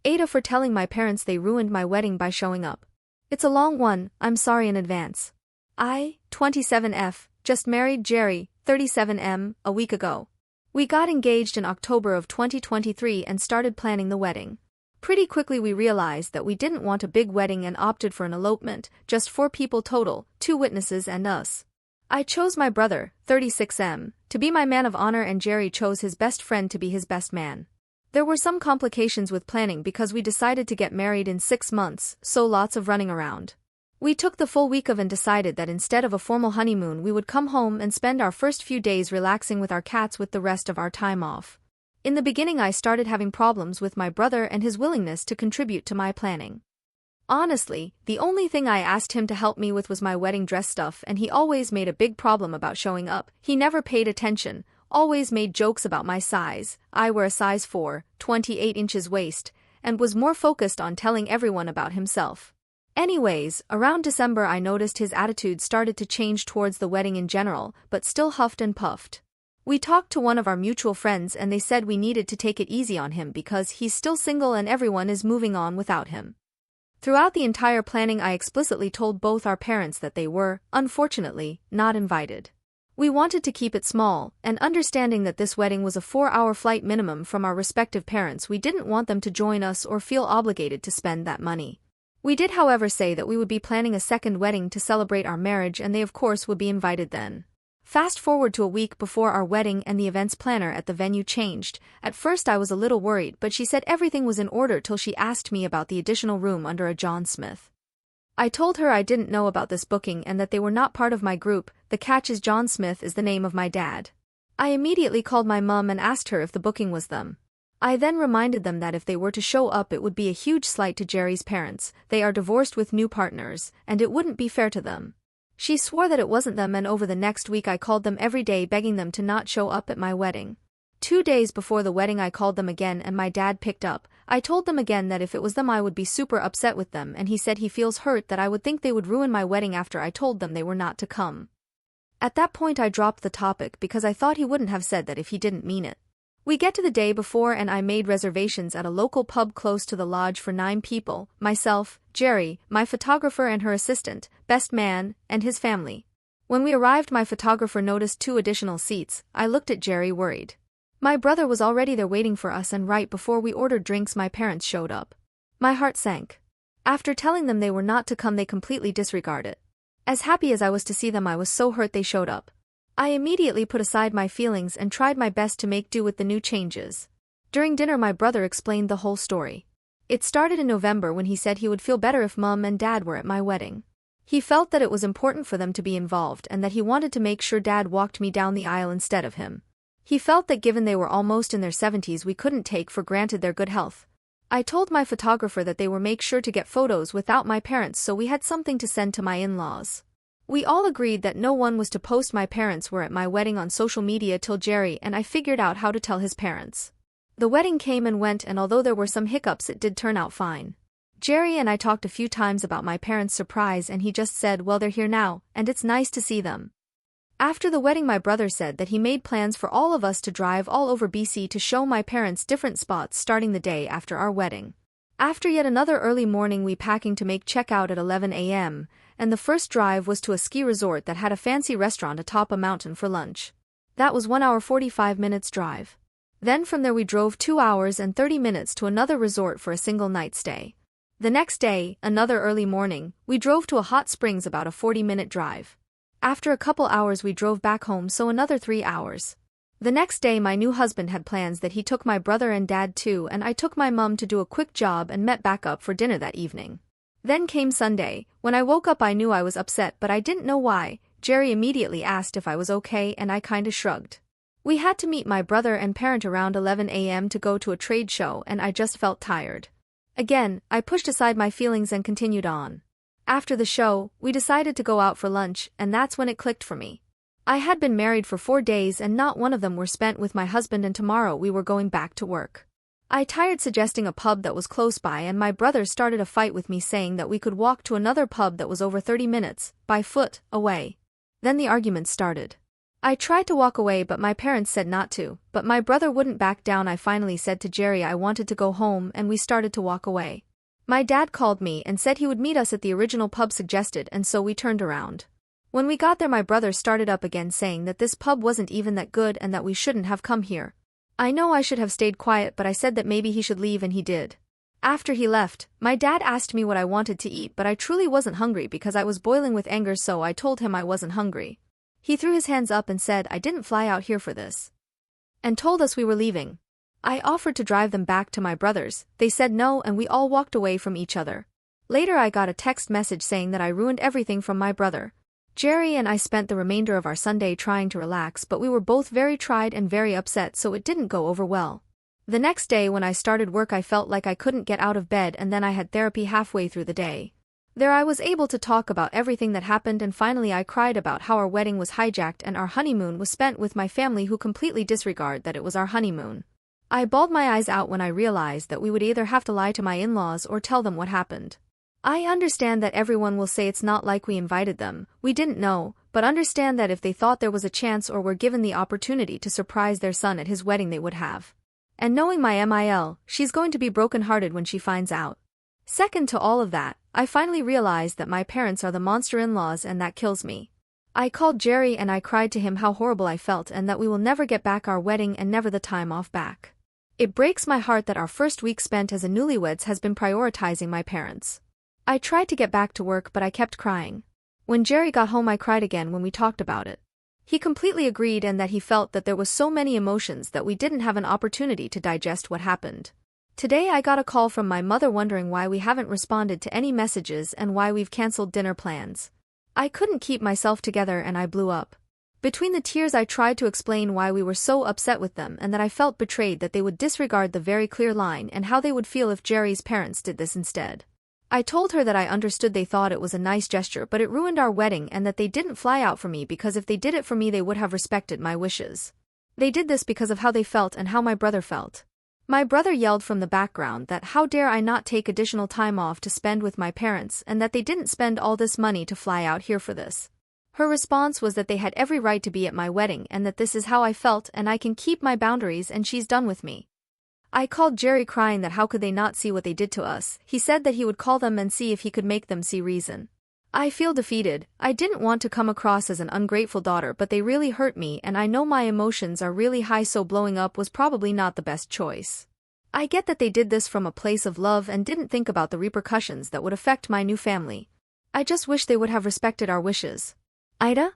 AITA for telling my parents they ruined my wedding by showing up. It's a long one, I'm sorry in advance. I, 27F, just married Jerry, 37M, a week ago. We got engaged in October of 2023 and started planning the wedding. Pretty quickly we realized that we didn't want a big wedding and opted for an elopement, just 4 people total, 2 witnesses and us. I chose my brother, 36M, to be my man of honor and Jerry chose his best friend to be his best man. There were some complications with planning because we decided to get married in 6 months, so lots of running around. We took the full week of and decided that instead of a formal honeymoon we would come home and spend our first few days relaxing with our cats with the rest of our time off. In the beginning I started having problems with my brother and his willingness to contribute to my planning. Honestly, the only thing I asked him to help me with was my wedding dress stuff and he always made a big problem about showing up. He never paid attention, always made jokes about my size, I wear a size 4, 28 inches waist, and was more focused on telling everyone about himself. Anyways, around December I noticed his attitude started to change towards the wedding in general, but still huffed and puffed. We talked to one of our mutual friends and they said we needed to take it easy on him because he's still single and everyone is moving on without him. Throughout the entire planning I explicitly told both our parents that they were, unfortunately, not invited. We wanted to keep it small, and understanding that this wedding was a 4-hour flight minimum from our respective parents we didn't want them to join us or feel obligated to spend that money. We did however say that we would be planning a second wedding to celebrate our marriage and they of course would be invited then. Fast forward to a week before our wedding and the events planner at the venue changed. At first I was a little worried but she said everything was in order till she asked me about the additional room under a John Smith. I told her I didn't know about this booking and that they were not part of my group. The catch is John Smith is the name of my dad. I immediately called my mum and asked her if the booking was them. I then reminded them that if they were to show up it would be a huge slight to Jerry's parents, they are divorced with new partners, and it wouldn't be fair to them. She swore that it wasn't them and over the next week I called them every day begging them to not show up at my wedding. 2 days before the wedding I called them again and my dad picked up. I told them again that if it was them I would be super upset with them and he said he feels hurt that I would think they would ruin my wedding after I told them they were not to come. At that point I dropped the topic because I thought he wouldn't have said that if he didn't mean it. We get to the day before and I made reservations at a local pub close to the lodge for 9 people, myself, Jerry, my photographer and her assistant, best man, and his family. When we arrived my photographer noticed 2 additional seats. I looked at Jerry worried. My brother was already there waiting for us and right before we ordered drinks my parents showed up. My heart sank. After telling them they were not to come they completely disregarded it. As happy as I was to see them I was so hurt they showed up. I immediately put aside my feelings and tried my best to make do with the new changes. During dinner my brother explained the whole story. It started in November when he said he would feel better if mum and dad were at my wedding. He felt that it was important for them to be involved and that he wanted to make sure dad walked me down the aisle instead of him. He felt that given they were almost in their 70s we couldn't take for granted their good health. I told my photographer that they were make sure to get photos without my parents so we had something to send to my in-laws. We all agreed that no one was to post my parents were at my wedding on social media till Jerry and I figured out how to tell his parents. The wedding came and went and although there were some hiccups it did turn out fine. Jerry and I talked a few times about my parents' surprise and he just said well they're here now and it's nice to see them. After the wedding my brother said that he made plans for all of us to drive all over BC to show my parents different spots starting the day after our wedding. After yet another early morning we packing to make checkout at 11 a.m. and the first drive was to a ski resort that had a fancy restaurant atop a mountain for lunch. That was 1 hour 45 minutes drive. Then from there we drove 2 hours and 30 minutes to another resort for a single night stay. The next day, another early morning, we drove to a hot springs about a 40-minute drive. After a couple hours we drove back home so another 3 hours. The next day my new husband had plans that he took my brother and dad too and I took my mum to do a quick job and met back up for dinner that evening. Then came Sunday. When I woke up I knew I was upset but I didn't know why. Jerry immediately asked if I was okay and I kinda shrugged. We had to meet my brother and parent around 11 a.m. to go to a trade show and I just felt tired. Again, I pushed aside my feelings and continued on. After the show, we decided to go out for lunch and that's when it clicked for me. I had been married for 4 days and not one of them were spent with my husband and tomorrow we were going back to work. I tired suggesting a pub that was close by and my brother started a fight with me saying that we could walk to another pub that was over 30 minutes, by foot, away. Then the argument started. I tried to walk away but my parents said not to, but my brother wouldn't back down. I finally said to Jerry I wanted to go home and we started to walk away. My dad called me and said he would meet us at the original pub suggested and so we turned around. When we got there my brother started up again saying that this pub wasn't even that good and that we shouldn't have come here. I know I should have stayed quiet but I said that maybe he should leave and he did. After he left, my dad asked me what I wanted to eat but I truly wasn't hungry because I was boiling with anger so I told him I wasn't hungry. He threw his hands up and said I didn't fly out here for this. And told us we were leaving. I offered to drive them back to my brother's, they said no and we all walked away from each other. Later I got a text message saying that I ruined everything from my brother. Jerry and I spent the remainder of our Sunday trying to relax but we were both very tried and very upset so it didn't go over well. The next day when I started work I felt like I couldn't get out of bed and then I had therapy halfway through the day. There I was able to talk about everything that happened and finally I cried about how our wedding was hijacked and our honeymoon was spent with my family who completely disregard that it was our honeymoon. I bawled my eyes out when I realized that we would either have to lie to my in-laws or tell them what happened. I understand that everyone will say it's not like we invited them, we didn't know, but understand that if they thought there was a chance or were given the opportunity to surprise their son at his wedding they would have. And knowing my MIL, she's going to be brokenhearted when she finds out. Second to all of that, I finally realized that my parents are the monster in-laws and that kills me. I called Jerry and I cried to him how horrible I felt and that we will never get back our wedding and never the time off back. It breaks my heart that our first week spent as a newlyweds has been prioritizing my parents. I tried to get back to work but I kept crying. When Jerry got home I cried again when we talked about it. He completely agreed and that he felt that there was so many emotions that we didn't have an opportunity to digest what happened. Today I got a call from my mother wondering why we haven't responded to any messages and why we've cancelled dinner plans. I couldn't keep myself together and I blew up. Between the tears I tried to explain why we were so upset with them and that I felt betrayed that they would disregard the very clear line and how they would feel if Jerry's parents did this instead. I told her that I understood they thought it was a nice gesture but it ruined our wedding and that they didn't fly out for me because if they did it for me they would have respected my wishes. They did this because of how they felt and how my brother felt. My brother yelled from the background that how dare I not take additional time off to spend with my parents and that they didn't spend all this money to fly out here for this. Her response was that they had every right to be at my wedding and that this is how I felt and I can keep my boundaries and she's done with me. I called Jerry crying that how could they not see what they did to us. He said that he would call them and see if he could make them see reason. I feel defeated. I didn't want to come across as an ungrateful daughter but they really hurt me and I know my emotions are really high so blowing up was probably not the best choice. I get that they did this from a place of love and didn't think about the repercussions that would affect my new family. I just wish they would have respected our wishes. AITA?